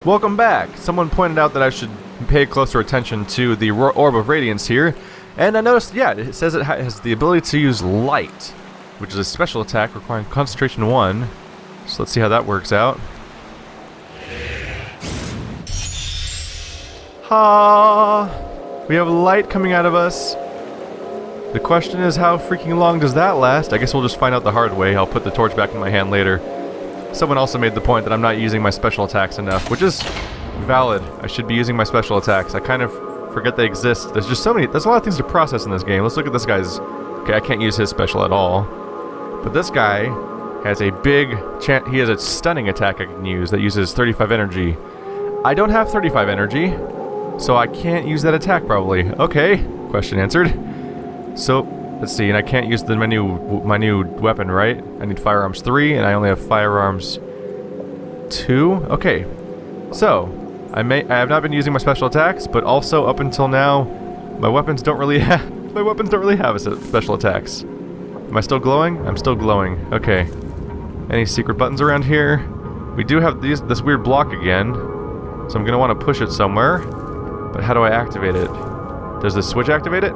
Welcome back! Someone pointed out that I should pay closer attention to the Orb of Radiance here, and I noticed, yeah, it says it has the ability to use Light, which is a special attack requiring Concentration 1. So let's see how that works out. Ha! We have light coming out of us. The question is, how freaking long does that last? I guess we'll just find out the hard way. I'll put the torch back in my hand later. Someone also made the point that I'm not using my special attacks enough, which is valid. I should be using my special attacks. I kind of forget they exist. There's just so many, there's a lot of things to process in this game. Let's look at this guy's, okay, I can't use his special at all. But this guy has a big chance, he has a stunning attack I can use that uses 35 energy. I don't have 35 energy, so I can't use that attack probably. Okay, question answered. So, let's see, and I can't use my new weapon, right? I need firearms 3, and I only have firearms 2. Okay, so I have not been using my special attacks, but also up until now, my weapons don't really have special attacks. Am I still glowing? I'm still glowing. Okay. Any secret buttons around here? We do have this weird block again, so I'm gonna want to push it somewhere. But how do I activate it? Does this switch activate it?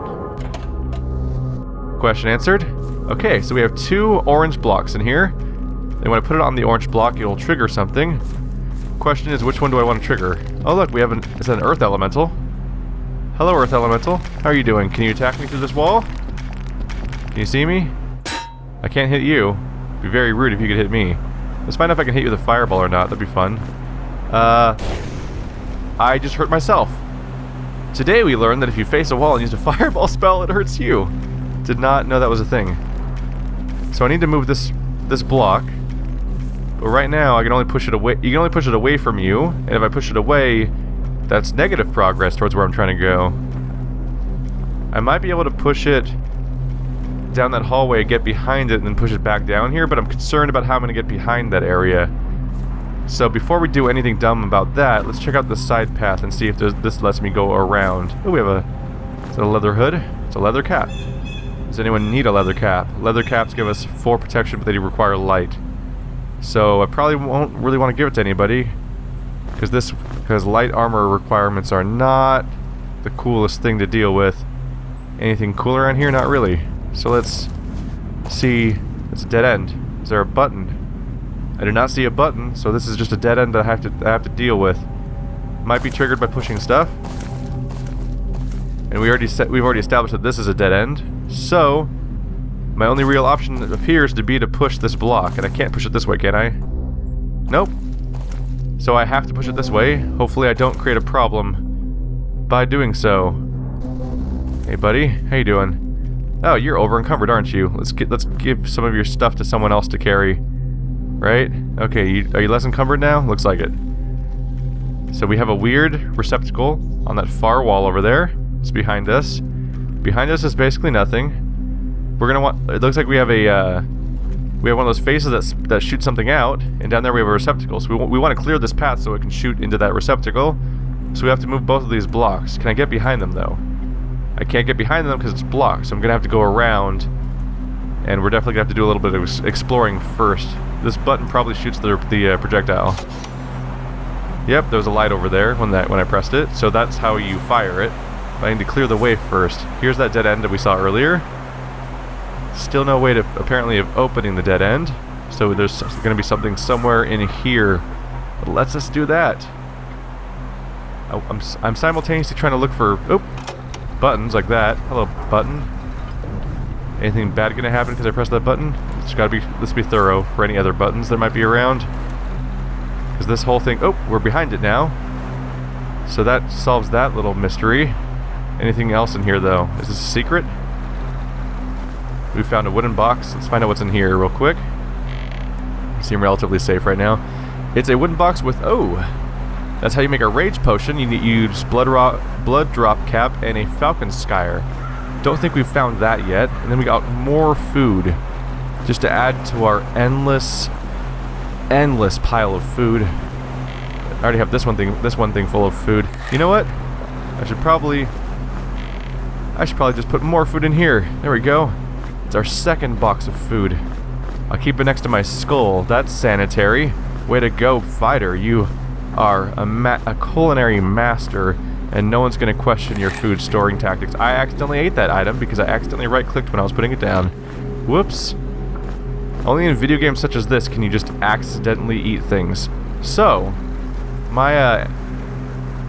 Question answered. Okay, so we have 2 orange blocks in here. And when I put it on the orange block, it'll trigger something. Question is, which one do I want to trigger? Oh look, we have it's an earth elemental. Hello, earth elemental. How are you doing? Can you attack me through this wall? Can you see me? I can't hit you. It'd be very rude if you could hit me. Let's find out if I can hit you with a fireball or not. That'd be fun. I just hurt myself. Today we learned that if you face a wall and use a fireball spell, it hurts you. Did not know that was a thing. So I need to move this block. But right now I can only push it away. You can only push it away from you, and if I push it away, that's negative progress towards where I'm trying to go. I might be able to push it down that hallway, get behind it, and then push it back down here, but I'm concerned about how I'm going to get behind that area. So before we do anything dumb about that, let's check out the side path and see if this lets me go around. Oh, we have is that a leather hood? It's a leather cap. Does anyone need a leather cap? Leather caps give us 4 protection, but they require light. So I probably won't really want to give it to anybody, because light armor requirements are not the coolest thing to deal with. Anything cool around here? Not really. So let's see. It's a dead end. Is there a button? I do not see a button, so this is just a dead end that I have to deal with. Might be triggered by pushing stuff. And we've already established that this is a dead end. So my only real option appears to be to push this block, and I can't push it this way, can I? Nope. So I have to push it this way. Hopefully I don't create a problem by doing so. Hey buddy, how you doing? Oh, you're over encumbered, aren't you? Let's give some of your stuff to someone else to carry. Right? Okay, are you less encumbered now? Looks like it. So we have a weird receptacle on that far wall over there. It's behind us. Behind us is basically nothing. We're gonna want. It looks like we have one of those faces that shoots something out, and down there we have a receptacle. So we want to clear this path so it can shoot into that receptacle. So we have to move both of these blocks. Can I get behind them though? I can't get behind them because it's blocked. So I'm gonna have to go around, and we're definitely gonna have to do a little bit of exploring first. This button probably shoots the projectile. Yep, there was a light over there when I pressed it, so that's how you fire it. But I need to clear the way first. Here's that dead end that we saw earlier. Still no way to apparently of opening the dead end, so there's going to be something somewhere in here that lets us do that. I'm simultaneously trying to look for buttons like that. Hello, button. Anything bad going to happen because I pressed that button? Let's be thorough for any other buttons that might be around. Because this whole thing... Oh, we're behind it now. So that solves that little mystery. Anything else in here, though? Is this a secret? We found a wooden box. Let's find out what's in here real quick. Seem relatively safe right now. It's a wooden box with... Oh! That's how you make a rage potion. You use blood drop cap and a falcon skyer. Don't think we've found that yet. And then we got more food, just to add to our endless pile of food. I already have this one thing full of food. You know what? I should probably just put more food in here. There we go. It's our second box of food. I'll keep it next to my skull. That's sanitary. Way to go, fighter. You are a culinary master, and no one's going to question your food storing tactics. I accidentally ate that item because I accidentally right-clicked when I was putting it down. Whoops. Only in video games such as this can you just accidentally eat things. So, my,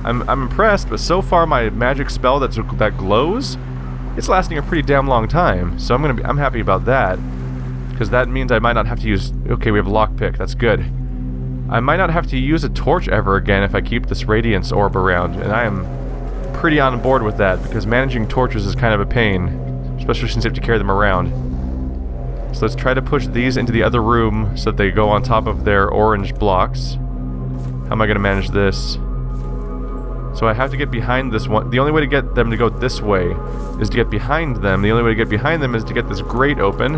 I'm impressed, but so far my magic spell that glows, it's lasting a pretty damn long time. So I'm happy about that, because that means I might not have to use. Okay, we have a lockpick. That's good. I might not have to use a torch ever again if I keep this radiance orb around, and I am pretty on board with that because managing torches is kind of a pain, especially since you have to carry them around. So let's try to push these into the other room so that they go on top of their orange blocks. How am I going to manage this? So I have to get behind this one. The only way to get them to go this way is to get behind them. The only way to get behind them is to get this grate open.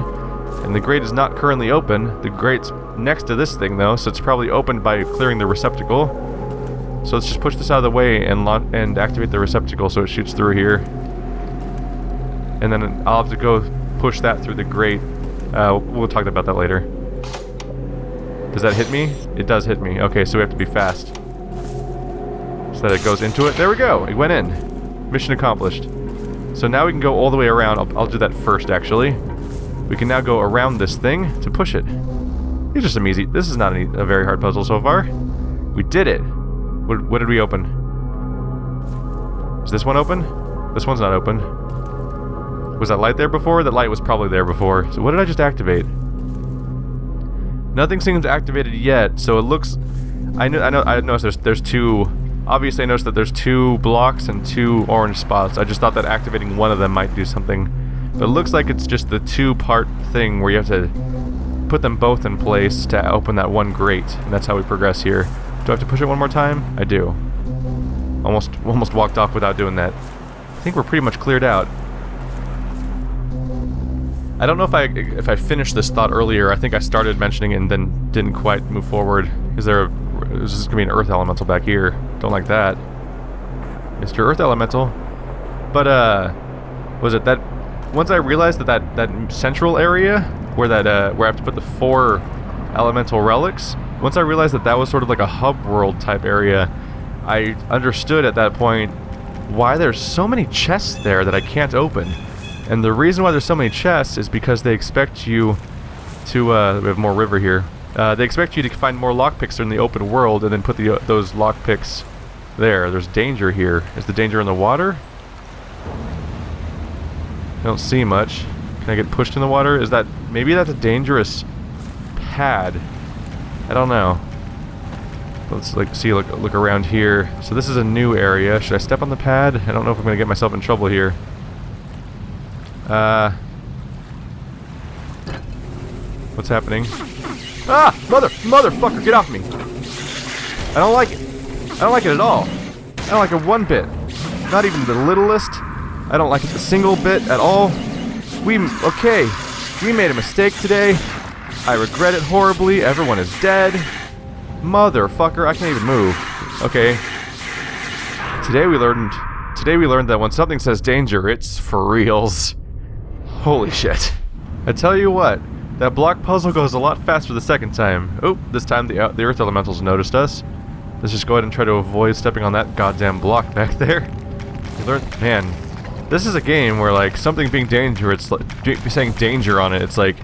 And the grate is not currently open. The grate's next to this thing though, so it's probably opened by clearing the receptacle. So let's just push this out of the way and activate the receptacle so it shoots through here. And then I'll have to go push that through the grate. We'll talk about that later. Does that hit me? It does hit me. Okay, so we have to be fast. So that it goes into it. There we go! It went in. Mission accomplished. So now we can go all the way around. I'll do that first, actually. We can now go around this thing to push it. It's just some easy... This is not a very hard puzzle so far. We did it! What did we open? Is this one open? This one's not open. Was that light there before? That light was probably there before. So what did I just activate? Nothing seems activated yet, so it looks... I noticed there's two... Obviously I noticed that there's 2 blocks and 2 orange spots. I just thought that activating one of them might do something. But it looks like it's just the 2-part thing where you have to put them both in place to open that one grate. And that's how we progress here. Do I have to push it one more time? I do. Almost walked off without doing that. I think we're pretty much cleared out. I don't know if I finished this thought earlier. I think I started mentioning it and then didn't quite move forward. Is there there's just gonna be an earth elemental back here. Don't like that. Mr. Earth Elemental. But was it that once I realized that central area where where I have to put the 4 elemental relics, once I realized that was sort of like a hub world type area, I understood at that point why there's so many chests there that I can't open. And the reason why there's so many chests is because they expect you to, we have more river here. They expect you to find more lockpicks in the open world and then put those lockpicks there. There's danger here. Is the danger in the water? I don't see much. Can I get pushed in the water? Is that... Maybe that's a dangerous pad. I don't know. Let's look around here. So this is a new area. Should I step on the pad? I don't know if I'm going to get myself in trouble here. What's happening? Ah! Motherfucker, get off me! I don't like it. I don't like it at all. I don't like it one bit. Not even the littlest. I don't like it a single bit at all. Okay. We made a mistake today. I regret it horribly. Everyone is dead. Motherfucker, I can't even move. Okay. Today we learned that when something says danger, it's for reals. Holy shit. I tell you what, that block puzzle goes a lot faster the second time. Oh, this time the Earth Elementals noticed us. Let's just go ahead and try to avoid stepping on that goddamn block back there. Man, this is a game where, like, something being dangerous, like, saying danger on it, it's like,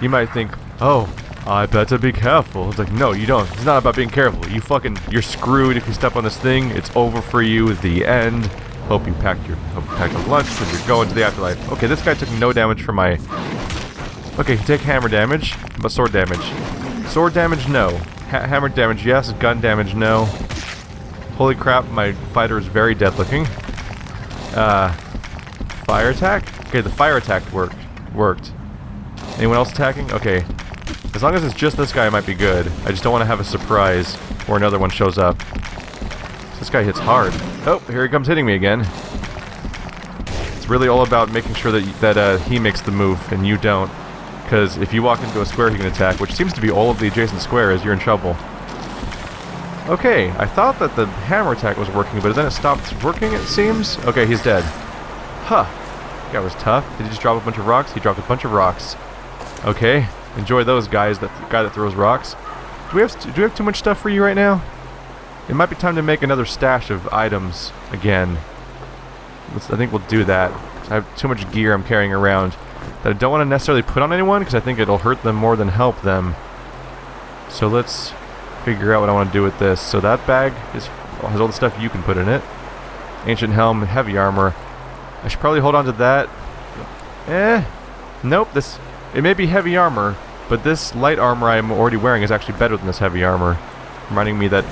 you might think, oh, I better be careful. It's like, no, you don't. It's not about being careful. You're screwed if you step on this thing. It's over for you. The end. Hope you packed your lunch because you're going to the afterlife. Okay, this guy took no damage from my... Okay, take hammer damage, but sword damage. Sword damage, no. Hammer damage, yes. Gun damage, no. Holy crap, my fighter is very dead looking. Fire attack? Okay, the fire attack worked. Anyone else attacking? Okay. As long as it's just this guy, it might be good. I just don't want to have a surprise where another one shows up. This guy hits hard. Oh, here he comes hitting me again. It's really all about making sure that he makes the move and you don't. Because if you walk into a square he can attack, which seems to be all of the adjacent squares, you're in trouble. Okay, I thought that the hammer attack was working, but then it stopped working, it seems. Okay, he's dead. Huh. That guy was tough. Did he just drop a bunch of rocks? He dropped a bunch of rocks. Okay. Enjoy those guys, guy that throws rocks. Do we have too much stuff for you right now? It might be time to make another stash of items again. I think we'll do that. I have too much gear I'm carrying around that I don't want to necessarily put on anyone because I think it'll hurt them more than help them. So let's figure out what I want to do with this. So that bag has all the stuff you can put in it. Ancient helm, heavy armor. I should probably hold on to that. Nope. It may be heavy armor, but this light armor I'm already wearing is actually better than this heavy armor. Reminding me that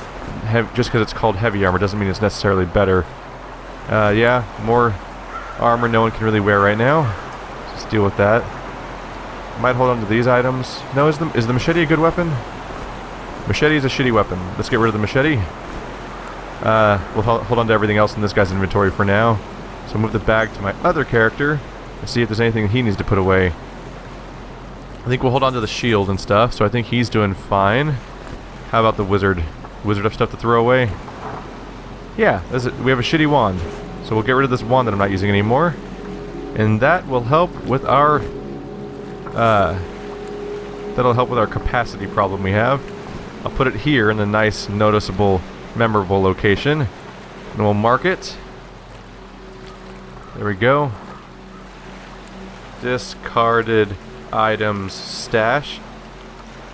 just because it's called heavy armor doesn't mean it's necessarily better. Yeah, more armor no one can really wear right now. Let's deal with that. Might hold on to these items. No, is the machete a good weapon? Machete is a shitty weapon. Let's get rid of the machete. We'll hold on to everything else in this guy's inventory for now. So move the bag to my other character and see if there's anything he needs to put away. I think we'll hold on to the shield and stuff, so I think he's doing fine. How about the wizard? Wizard have stuff to throw away? Yeah, we have a shitty wand. So we'll get rid of this wand that I'm not using anymore. And that will help with our... that'll help with our capacity problem we have. I'll put it here in the nice, noticeable, memorable location. And we'll mark it. There we go. Discarded items stash.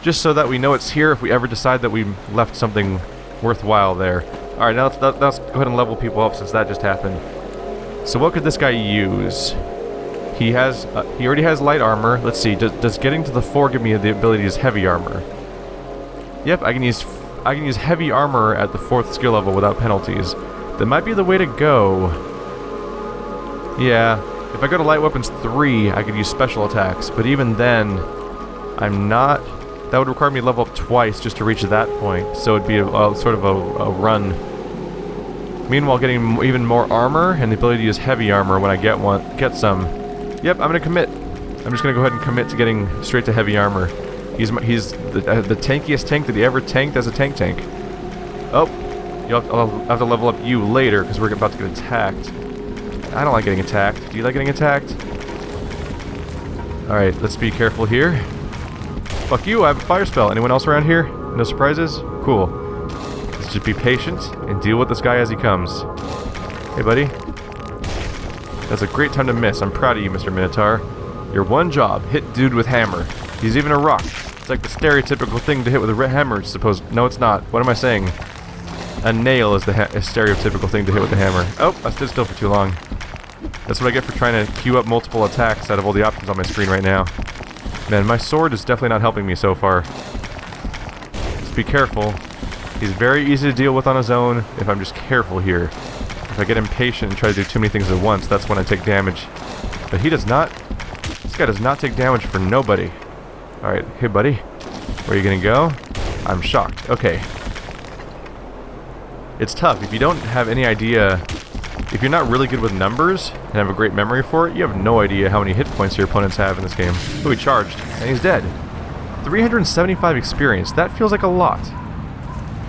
Just so that we know it's here if we ever decide that we left something worthwhile there. Alright, now let's go ahead and level people up since that just happened. So what could this guy use? He already has light armor. Let's see, does getting to the 4 give me the ability to use heavy armor? Yep, I can use heavy armor at the 4th skill level without penalties. That might be the way to go. Yeah, if I go to light weapons 3, I could use special attacks, but even then, that would require me to level up twice just to reach that point, so it'd be sort of a run. Meanwhile, getting even more armor and the ability to use heavy armor when I get some. Yep, I'm gonna commit. I'm just gonna go ahead and commit to getting straight to heavy armor. He's the tankiest tank that he ever tanked as a tank. Oh, I'll have to level up you later because we're about to get attacked. I don't like getting attacked. Do you like getting attacked? Alright, let's be careful here. Fuck you, I have a fire spell. Anyone else around here? No surprises? Cool. Let's just be patient and deal with this guy as he comes. Hey, buddy. That's a great time to miss. I'm proud of you, Mr. Minotaur. Your one job, hit dude with hammer. He's even a rock. It's like the stereotypical thing to hit with a hammer, suppose. No, it's not. What am I saying? A nail is the stereotypical thing to hit with a hammer. Oh, I stood still for too long. That's what I get for trying to queue up multiple attacks out of all the options on my screen right now. Man, my sword is definitely not helping me so far. Just be careful. He's very easy to deal with on his own if I'm just careful here. If I get impatient and try to do too many things at once, that's when I take damage. But he does not. This guy does not take damage for nobody. Alright, hey buddy. Where are you gonna go? I'm shocked. Okay. It's tough. If you don't have any idea... If you're not really good with numbers and have a great memory for it, you have no idea how many hit points your opponents have in this game. Oh, he charged. And he's dead. 375 experience. That feels like a lot.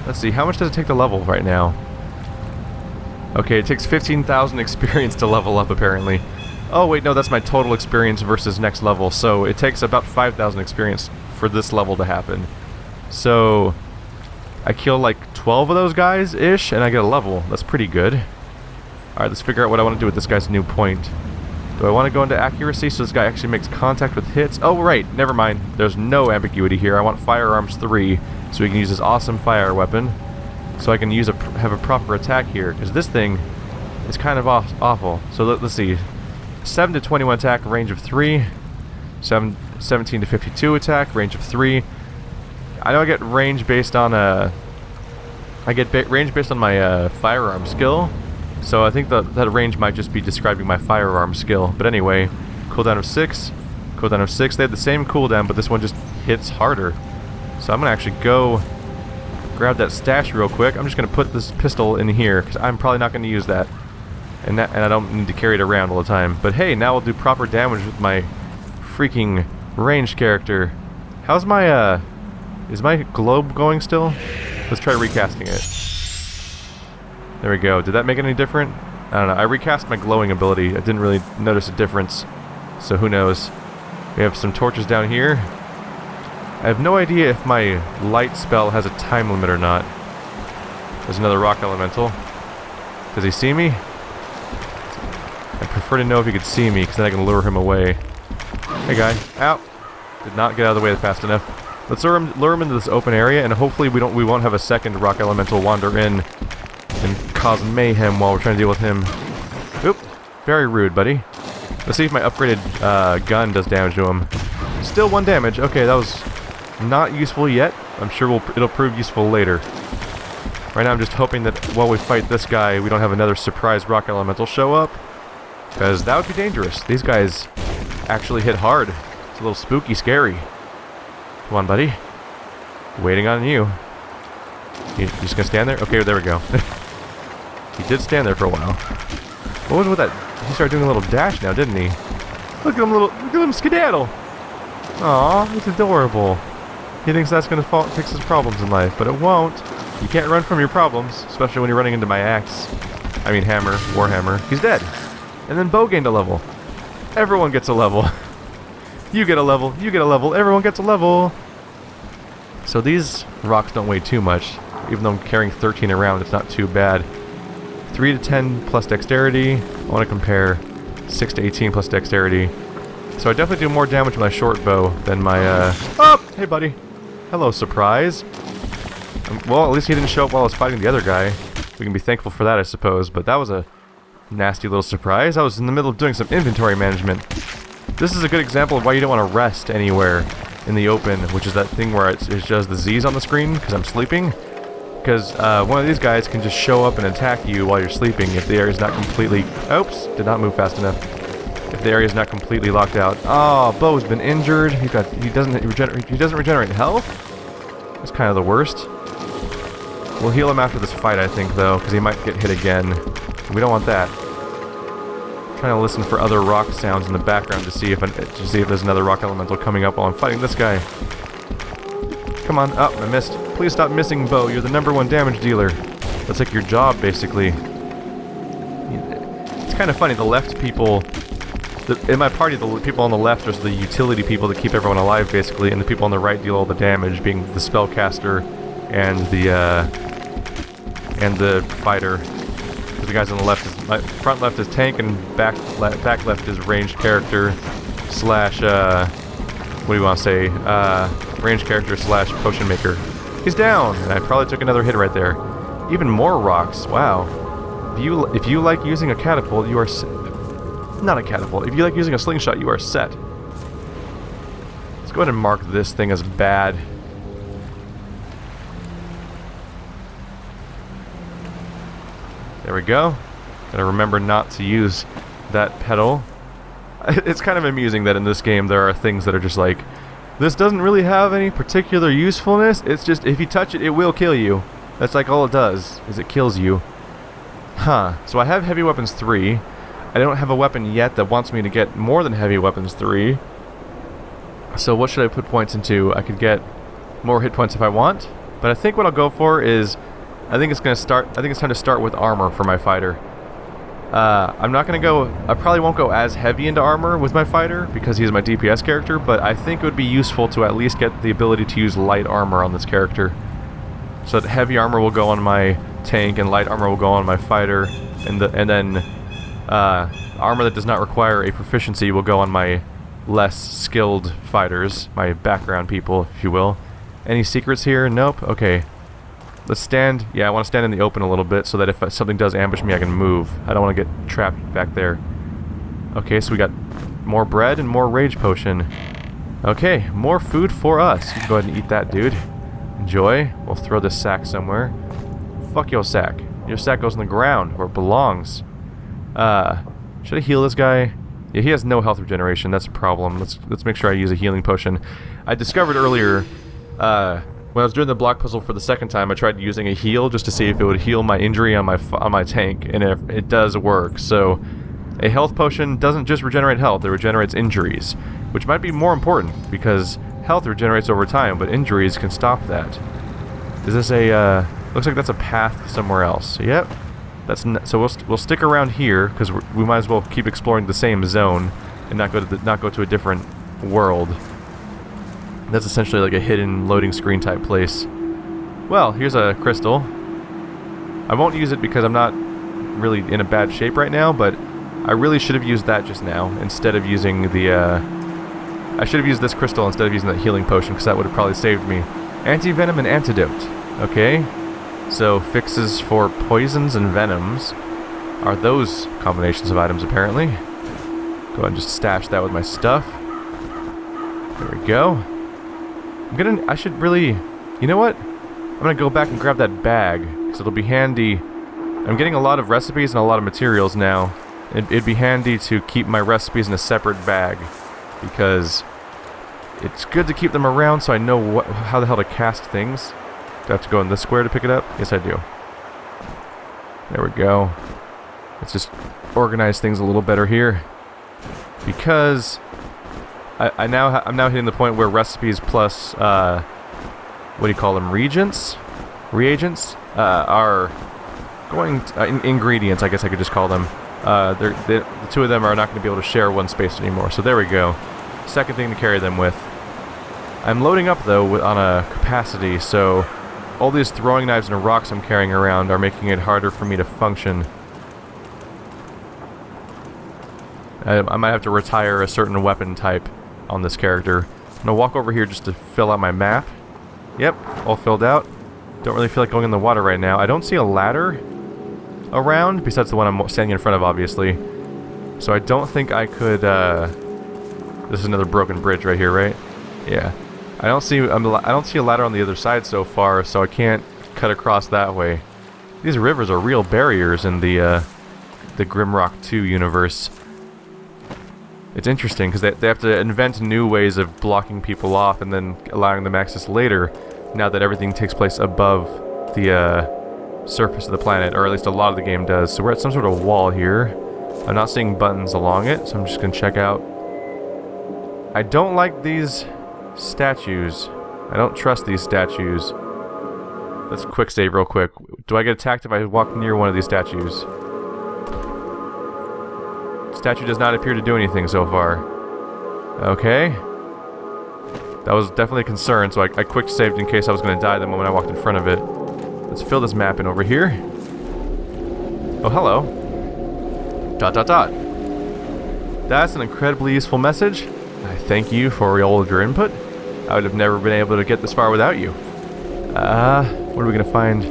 Let's see. How much does it take to level right now? Okay, it takes 15,000 experience to level up, apparently. Oh, wait, no, that's my total experience versus next level. So it takes about 5,000 experience for this level to happen. So I kill like 12 of those guys-ish, and I get a level. That's pretty good. Alright, let's figure out what I want to do with this guy's new point. Do I want to go into accuracy so this guy actually makes contact with hits? Oh, right, never mind. There's no ambiguity here. I want firearms 3, so we can use this awesome fire weapon. So I can have a proper attack here, because this thing is kind of awful. So let's see. 7 to 21 attack, range of 3. 17 to 52 attack, range of 3. I know I get range based on range based on my firearm skill. So I think that range might just be describing my firearm skill. But anyway, cooldown of 6. Cooldown of 6. They have the same cooldown, but this one just hits harder. So I'm going to actually go grab that stash real quick. I'm just going to put this pistol in here, because I'm probably not going to use that. And I don't need to carry it around all the time. But hey, now we'll do proper damage with my freaking ranged character. How's my, is my globe going still? Let's try recasting it. There we go. Did that make it any different? I don't know. I recast my glowing ability. I didn't really notice a difference. So who knows. We have some torches down here. I have no idea if my light spell has a time limit or not. There's another rock elemental. Does he see me? I prefer to know if he could see me, because then I can lure him away. Hey guy, ow! Did not get out of the way fast enough. Let's lure him into this open area, and hopefully we won't have a second rock elemental wander in and cause mayhem while we're trying to deal with him. Oop! Very rude, buddy. Let's see if my upgraded gun does damage to him. Still 1 damage. Okay, that was not useful yet. I'm sure it'll prove useful later. Right now I'm just hoping that while we fight this guy, we don't have another surprise rock elemental show up. Because that would be dangerous. These guys actually hit hard. It's a little spooky, scary. Come on, buddy. Waiting on you. You just gonna stand there? Okay, there we go. He did stand there for a while. What was with that? He started doing a little dash now, didn't he? Look at him skedaddle! Aw, it's adorable. He thinks that's gonna fix his problems in life, but it won't. You can't run from your problems, especially when you're running into my axe. I mean hammer, warhammer. He's dead. And then Bo gained a level. Everyone gets a level. You get a level, you get a level, everyone gets a level. So these rocks don't weigh too much. Even though I'm carrying 13 around, it's not too bad. 3 to 10 plus dexterity. I want to compare 6 to 18 plus dexterity. So I definitely do more damage with my short bow than my, Oh! Hey, buddy. Hello, surprise. Well, at least he didn't show up while I was fighting the other guy. We can be thankful for that, I suppose. But that was a nasty little surprise. I was in the middle of doing some inventory management. This is a good example of why you don't want to rest anywhere in the open, which is that thing where it's just the Z's on the screen because I'm sleeping. Because one of these guys can just show up and attack you while you're sleeping if the area's not completely... Oops, did not move fast enough. If the area's not completely locked out. Oh, Bo's been injured. He doesn't regenerate health. That's kind of the worst. We'll heal him after this fight, I think, though, because he might get hit again. We don't want that. I'm trying to listen for other rock sounds in the background to see if there's another rock elemental coming up while I'm fighting this guy. Come on. Oh, I missed. Please stop missing, Bo. You're the #1 damage dealer. That's like your job, basically. It's kind of funny. The left people... in my party, the people on the left are the utility people that keep everyone alive, basically, and the people on the right deal all the damage, being the spellcaster and the fighter. The guys on the left is... front left is tank, and back left is ranged character slash... what do you want to say? Ranged character slash potion maker. He's down, and I probably took another hit right there. Even more rocks. Wow. If you like using a catapult, you are not a catapult. If you like using a slingshot, you are set. Let's go ahead and mark this thing as bad. There we go. Gotta remember not to use that pedal. It's kind of amusing that in this game there are things that are just like, this doesn't really have any particular usefulness, it's just if you touch it, it will kill you. That's like all it does, is it kills you. Huh. So I have Heavy Weapons 3. I don't have a weapon yet that wants me to get more than Heavy Weapons 3. So what should I put points into? I could get more hit points if I want, but I think what I'll go for is, I think it's time to start with armor for my fighter. I'm not going to go... I probably won't go as heavy into armor with my fighter, because he's my DPS character, but I think it would be useful to at least get the ability to use light armor on this character. So that heavy armor will go on my tank, and light armor will go on my fighter, and then armor that does not require a proficiency will go on my less skilled fighters, my background people, if you will. Any secrets here? Nope? Okay. Let's stand... Yeah, I want to stand in the open a little bit so that if something does ambush me, I can move. I don't want to get trapped back there. Okay, so we got more bread and more rage potion. Okay, more food for us. You can go ahead and eat that, dude. Enjoy. We'll throw this sack somewhere. Fuck your sack. Your sack goes on the ground, where it belongs. Should I heal this guy? Yeah, he has no health regeneration. That's a problem. Let's make sure I use a healing potion. I discovered earlier... when I was doing the block puzzle for the second time, I tried using a heal just to see if it would heal my injury on my tank, and it does work. So, a health potion doesn't just regenerate health; it regenerates injuries, which might be more important because health regenerates over time, but injuries can stop that. Is this a? Looks like that's a path somewhere else. Yep. So we'll stick around here because we might as well keep exploring the same zone and not go to a different world. That's essentially like a hidden loading screen type place. Well, here's a crystal. I won't use it because I'm not really in a bad shape right now, but I really should have used that just now instead of using the, I should have used this crystal instead of using that healing potion, because that would have probably saved me. Anti-venom and antidote. Okay. So, fixes for poisons and venoms are those combinations of items, apparently. Go ahead and just stash that with my stuff. There we go. I should really, you know what? I'm gonna go back and grab that bag, because it'll be handy. I'm getting a lot of recipes and a lot of materials now. It'd be handy to keep my recipes in a separate bag, because it's good to keep them around so I know how the hell to cast things. Do I have to go in this square to pick it up? Yes, I do. There we go. Let's just organize things a little better here, because I'm now hitting the point where recipes plus what do you call them? Reagents are going ingredients. I guess I could just call them. The two of them are not going to be able to share one space anymore. So there we go. Second thing to carry them with. I'm loading up though on a capacity, so all these throwing knives and rocks I'm carrying around are making it harder for me to function. I might have to retire a certain weapon type on this character. I'm gonna walk over here just to fill out my map. Yep, all filled out. Don't really feel like going in the water right now. I don't see a ladder around, besides the one I'm standing in front of, obviously. So I don't think I could, this is another broken bridge right here, right? Yeah. I don't see a ladder on the other side so far, so I can't cut across that way. These rivers are real barriers in the Grimrock 2 universe. It's interesting, because they have to invent new ways of blocking people off and then allowing them access later, now that everything takes place above the surface of the planet, or at least a lot of the game does. So we're at some sort of wall here. I'm not seeing buttons along it, so I'm just going to check out. I don't like these statues. I don't trust these statues. Let's quick save real quick. Do I get attacked if I walk near one of these statues? Statue does not appear to do anything so far. Okay. That was definitely a concern, so I quick saved in case I was going to die the moment I walked in front of it. Let's fill this map in over here. Oh, hello. ... That's an incredibly useful message. I thank you for all of your input. I would have never been able to get this far without you. What are we going to find?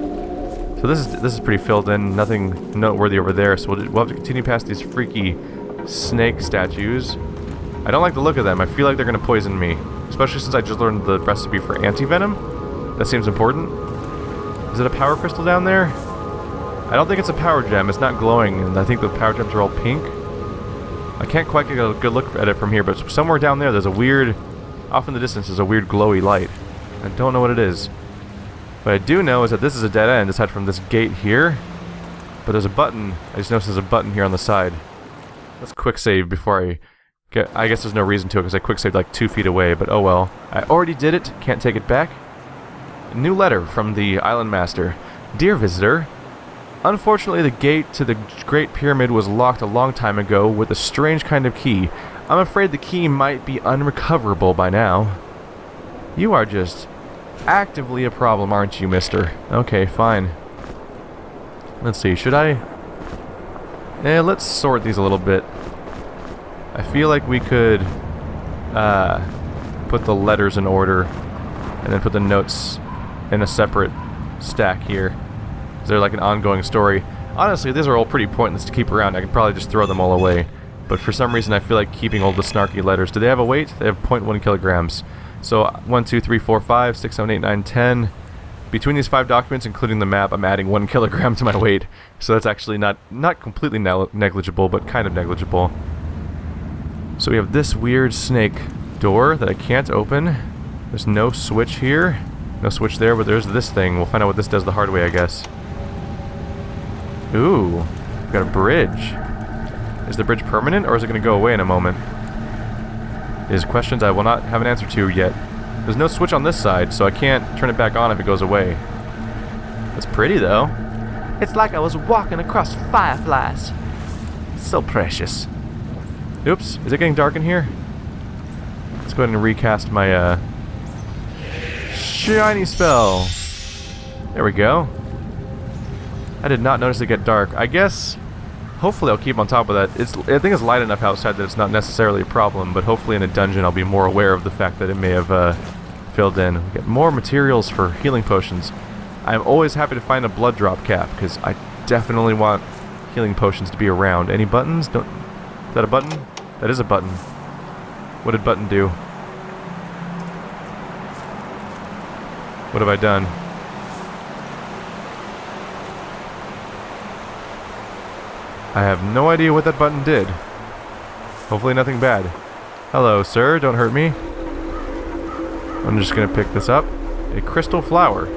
So this is pretty filled in. Nothing noteworthy over there, so we'll have to continue past these freaky snake statues. I don't like the look of them. I feel like they're going to poison me. Especially since I just learned the recipe for anti-venom. That seems important. Is it a power crystal down there? I don't think it's a power gem. It's not glowing, and I think the power gems are all pink. I can't quite get a good look at it from here, but somewhere down there there's a weird... Off in the distance is a weird glowy light. I don't know what it is. What I do know is that this is a dead end, aside from this gate here. But there's a button. I just noticed there's a button here on the side. Let's quick save before I get... I guess there's no reason to, because I quick saved like 2 feet away, but oh well. I already did it. Can't take it back. A new letter from the Island Master. Dear visitor, unfortunately the gate to the Great Pyramid was locked a long time ago with a strange kind of key. I'm afraid the key might be unrecoverable by now. You are just actively a problem, aren't you, mister? Okay, fine. Let's see, should I... let's sort these a little bit. I feel like we could put the letters in order and then put the notes in a separate stack here. Is there like an ongoing story? Honestly, these are all pretty pointless to keep around. I could probably just throw them all away. But for some reason, I feel like keeping all the snarky letters. Do they have a weight? They have 0.1 kilograms. So 1, 2, 3, 4, 5, 6, 7, 8, 9, 10. Between these 5 documents, including the map, I'm adding 1 kilogram to my weight. So that's actually not completely negligible, but kind of negligible. So we have this weird snake door that I can't open. There's no switch here. No switch there, but there's this thing. We'll find out what this does the hard way, I guess. Ooh, we got a bridge. Is the bridge permanent, or is it going to go away in a moment? These questions I will not have an answer to yet. There's no switch on this side, so I can't turn it back on if it goes away. That's pretty, though. It's like I was walking across fireflies. So precious. Oops, is it getting dark in here? Let's go ahead and recast my, shiny spell. There we go. I did not notice it get dark. I guess, hopefully I'll keep on top of that. I think it's light enough outside that it's not necessarily a problem, but hopefully in a dungeon I'll be more aware of the fact that it may have filled in. We get more materials for healing potions. I'm always happy to find a blood drop cap, because I definitely want healing potions to be around. Any buttons? Is that a button? That is a button. What did button do? What have I done? I have no idea what that button did. Hopefully nothing bad. Hello, sir. Don't hurt me. I'm just gonna pick this up. A crystal flower.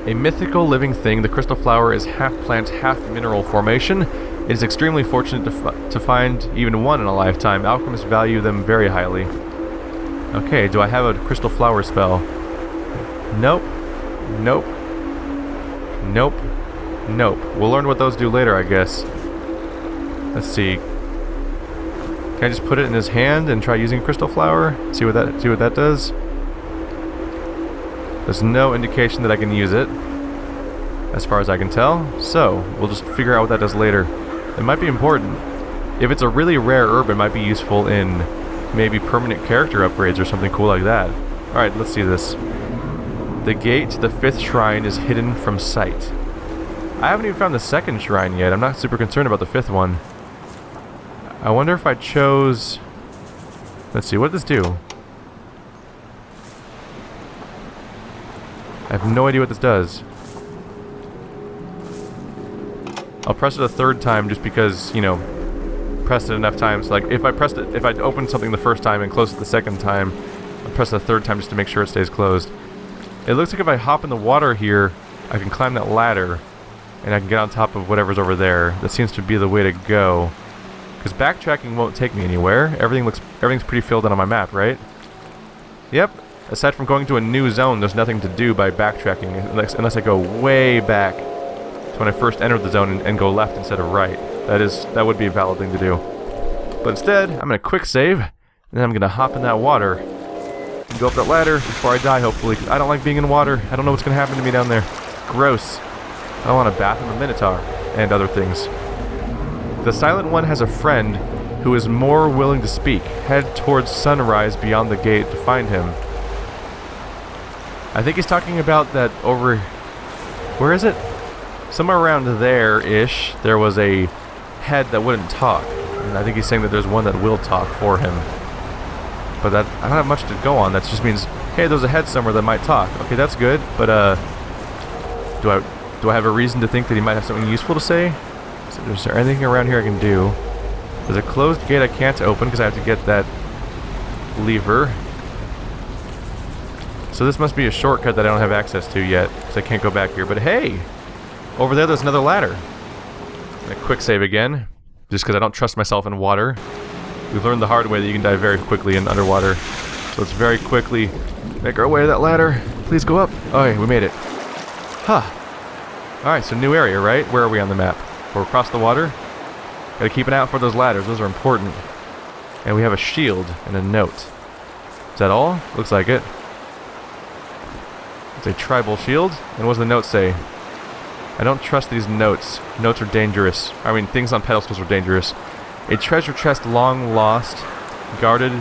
A mythical living thing, the crystal flower is half plant, half mineral formation. It is extremely fortunate to find even one in a lifetime. Alchemists value them very highly. Okay, do I have a crystal flower spell? Nope. Nope. Nope. Nope. We'll learn what those do later, I guess. Let's see. Can I just put it in his hand and try using crystal flower? See what that does? There's no indication that I can use it, as far as I can tell. So, we'll just figure out what that does later. It might be important. If it's a really rare herb, it might be useful in maybe permanent character upgrades or something cool like that. Alright, let's see this. The gate to the 5th shrine is hidden from sight. I haven't even found the 2nd shrine yet. I'm not super concerned about the 5th one. I wonder if I chose... Let's see, what does this do? I have no idea what this does. I'll press it a 3rd time just because, you know, pressed it enough times. Like, if I opened something the 1st time and closed it the 2nd time, I'll press it a 3rd time just to make sure it stays closed. It looks like if I hop in the water here, I can climb that ladder, and I can get on top of whatever's over there. That seems to be the way to go. Because backtracking won't take me anywhere. Everything's pretty filled in on my map, right? Yep. Aside from going to a new zone, there's nothing to do by backtracking, unless I go way back to when I first entered the zone and go left instead of right. That would be a valid thing to do. But instead, I'm gonna quick save, and then I'm gonna hop in that water and go up that ladder before I die, hopefully. 'Cause I don't like being in water. I don't know what's gonna happen to me down there. Gross. I don't want to bath in a minotaur and other things. The Silent One has a friend who is more willing to speak. Head towards sunrise beyond the gate to find him. I think he's talking about that over... Where is it? Somewhere around there-ish, there was a head that wouldn't talk. And I think he's saying that there's one that will talk for him. But I don't have much to go on. That just means, hey, there's a head somewhere that might talk. Okay, that's good, but do I have a reason to think that he might have something useful to say? Is there anything around here I can do? There's a closed gate I can't open because I have to get that lever. So this must be a shortcut that I don't have access to yet, because I can't go back here. But hey! Over there's another ladder. A quick save again, just because I don't trust myself in water. We've learned the hard way that you can die very quickly in underwater. So let's very quickly make our way to that ladder. Please go up. Oh, hey, we made it. Huh. Alright, so new area, right? Where are we on the map? We're across the water. Gotta keep an eye out for those ladders. Those are important. And we have a shield and a note. Is that all? Looks like it. It's a tribal shield. And what does the note say? I don't trust these notes. Notes are dangerous. I mean, things on pedestals are dangerous. A treasure chest long lost, guarded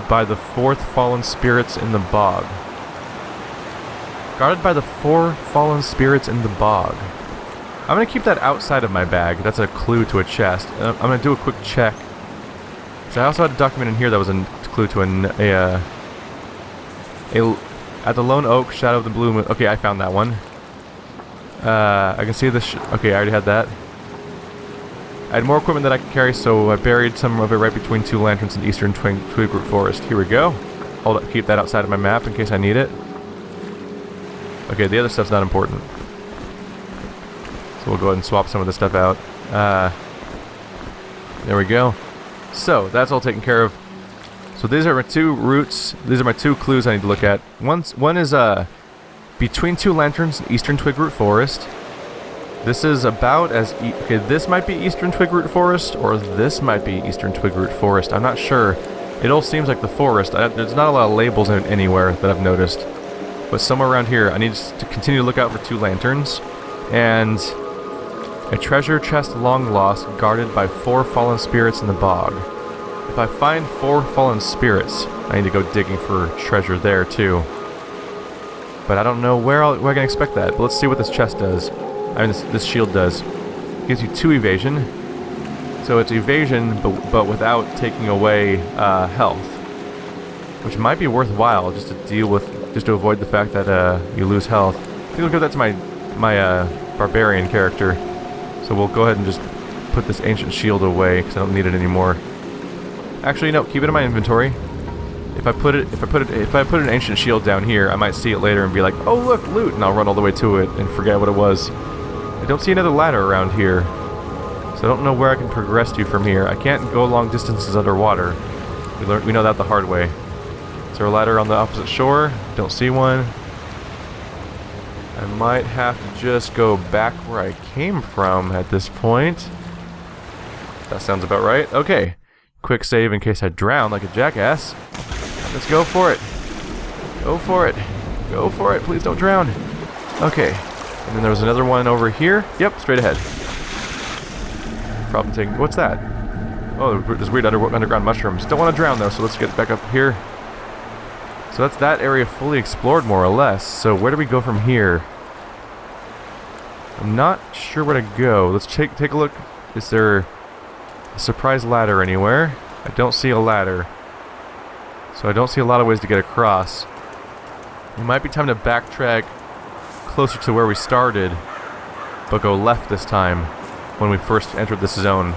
by the 4th fallen spirits in the bog. Guarded by the 4 fallen spirits in the bog. I'm going to keep that outside of my bag. That's a clue to a chest. I'm going to do a quick check. So I also had a document in here that was a clue to at the Lone Oak, Shadow of the Blue Moon. Okay, I found that one. I can see this. Okay, I already had that. I had more equipment that I could carry, so I buried some of it right between 2 lanterns in eastern Twig-root Forest. Here we go. Hold up, keep that outside of my map in case I need it. Okay, the other stuff's not important. So we'll go ahead and swap some of this stuff out. There we go. So, that's all taken care of. So these are my 2 routes. These are my 2 clues I need to look at. One is between 2 lanterns in eastern Twig-root Forest. This is about as... okay, this might be eastern Twig-root Forest, or this might be eastern Twig-root Forest. I'm not sure. It all seems like the forest. There's not a lot of labels anywhere that I've noticed. But somewhere around here, I need to continue to look out for 2 lanterns. And a treasure chest long lost, guarded by 4 fallen spirits in the bog. If I find 4 fallen spirits, I need to go digging for treasure there too. But I don't know where I can expect that. But let's see what this chest does. I mean, this shield does. It gives you 2 evasion. So it's evasion, but without taking away health. Which might be worthwhile just to avoid the fact that you lose health. I think I'll give that to my barbarian character. So we'll go ahead and just put this ancient shield away because I don't need it anymore. Actually, no, keep it in my inventory. If I put an ancient shield down here, I might see it later and be like, "Oh look, loot," and I'll run all the way to it and forget what it was. I don't see another ladder around here, so I don't know where I can progress to from here. I can't go long distances underwater. We know that the hard way. Is there a ladder on the opposite shore? Don't see one. I might have to just go back where I came from at this point. That sounds about right. Okay. Quick save in case I drown like a jackass. Let's go for it. Go for it. Go for it. Please don't drown. Okay. And then there was another one over here. Yep, straight ahead. Problem taking... What's that? Oh, there's weird underground mushrooms. Don't want to drown though, so let's get back up here. So that's that area fully explored more or less. So where do we go from here? I'm not sure where to go. Let's take a look. Is there a surprise ladder anywhere? I don't see a ladder. So I don't see a lot of ways to get across. It might be time to backtrack closer to where we started, but go left this time when we first entered this zone.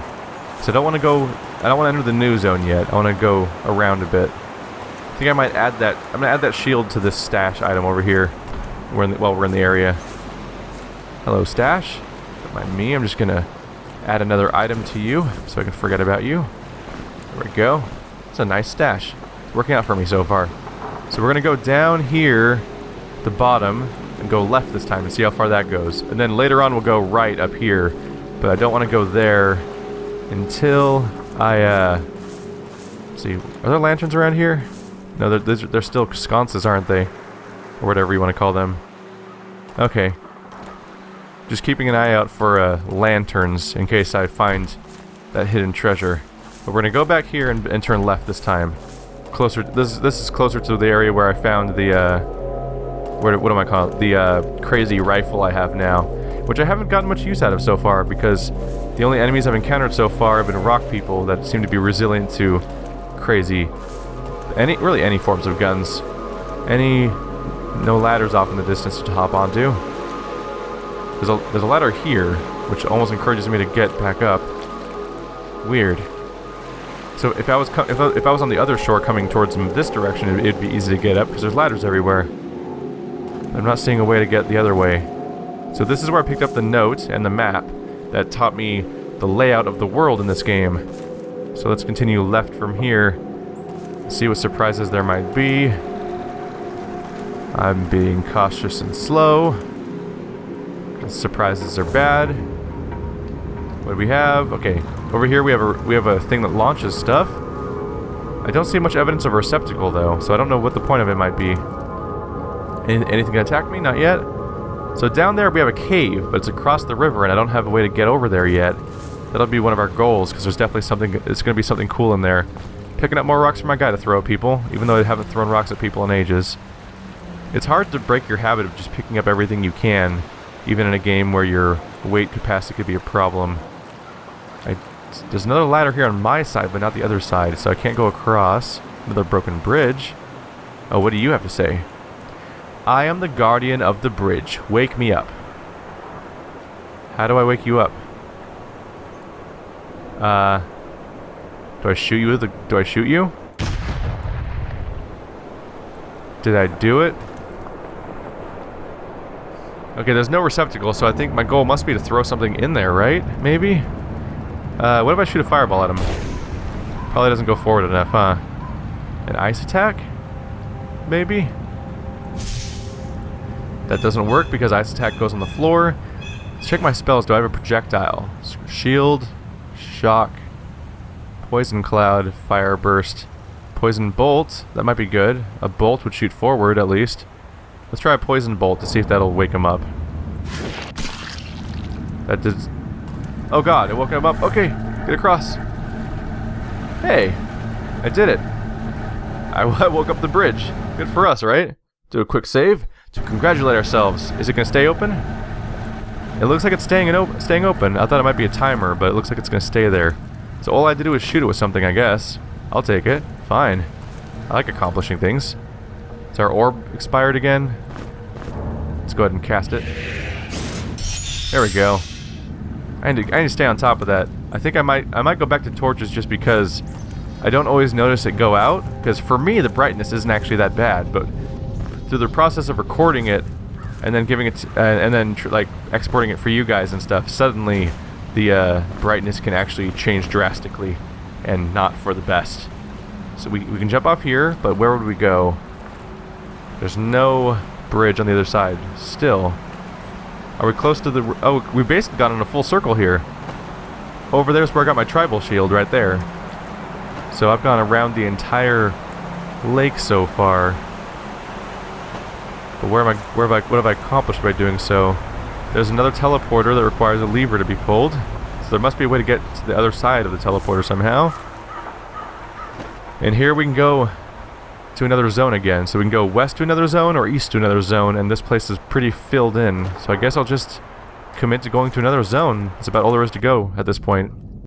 So I don't want to enter the new zone yet. I want to go around a bit. I think I might add that. I'm gonna add that shield to this stash item over here. While we're in the area. Hello, stash. Don't mind me. I'm just gonna add another item to you so I can forget about you. There we go. It's a nice stash. It's working out for me so far. So we're gonna go down here, the bottom, and go left this time and see how far that goes. And then later on we'll go right up here, but I don't want to go there until I let's see. Are there lanterns around here? No, they're still sconces, aren't they? Or whatever you want to call them. Okay. Just keeping an eye out for lanterns in case I find that hidden treasure. But we're gonna go back here and turn left this time. Closer. This is closer to the area where I found the what am I calling it? The crazy rifle I have now, which I haven't gotten much use out of so far because the only enemies I've encountered so far have been rock people that seem to be resilient to crazy. Really any forms of guns. No ladders off in the distance to hop onto. There's a ladder here, which almost encourages me to get back up. Weird. So if I was on the other shore coming towards this direction, it'd be easy to get up because there's ladders everywhere. I'm not seeing a way to get the other way. So this is where I picked up the note and the map that taught me the layout of the world in this game. So let's continue left from here. See what surprises there might be. I'm being cautious and slow. The surprises are bad. What do we have? Okay, over here we have a thing that launches stuff. I don't see much evidence of a receptacle though, so I don't know what the point of it might be. Anything gonna attack me? Not yet. So down there we have a cave, but it's across the river, and I don't have a way to get over there yet. That'll be one of our goals because there's definitely something. It's gonna be something cool in there. Picking up more rocks for my guy to throw at people, even though I haven't thrown rocks at people in ages. It's hard to break your habit of just picking up everything you can, even in a game where your weight capacity could be a problem. There's another ladder here on my side, but not the other side, so I can't go across. Another broken bridge. Oh, what do you have to say? I am the guardian of the bridge. Wake me up. How do I wake you up? Do I shoot you with the... Do I shoot you? Did I do it? Okay, there's no receptacle, so I think my goal must be to throw something in there, right? Maybe? What if I shoot a fireball at him? Probably doesn't go forward enough, huh? An ice attack? Maybe? That doesn't work because ice attack goes on the floor. Let's check my spells. Do I have a projectile? Shield, shock, poison cloud, fire burst, poison bolt. That might be good. A bolt would shoot forward at least. Let's try a poison bolt to see if that'll wake him up. That did... Oh god, it woke him up. Okay, get across. Hey, I did it. I woke up the bridge. Good for us, right? Do a quick save to congratulate ourselves. Is it gonna stay open? It looks like it's staying open. I thought it might be a timer, but it looks like it's gonna stay there. So all I had to do was shoot it with something, I guess. I'll take it. Fine. I like accomplishing things. Is our orb expired again? Let's go ahead and cast it. There we go. I need to stay on top of that. I think I might go back to torches just because I don't always notice it go out. Because for me, the brightness isn't actually that bad, but through the process of recording it and then giving it and then like exporting it for you guys and stuff, suddenly the brightness can actually change drastically and not for the best. So we can jump off here, but where would we go? There's no bridge on the other side. Still. Are we close to the... Oh, we basically got in a full circle here. Over there's where I got my tribal shield, right there. So I've gone around the entire lake so far. But what have I accomplished by doing so? There's another teleporter that requires a lever to be pulled. So there must be a way to get to the other side of the teleporter somehow. And here we can go to another zone again. So we can go west to another zone or east to another zone, and this place is pretty filled in. So I guess I'll just commit to going to another zone. That's about all there is to go at this point.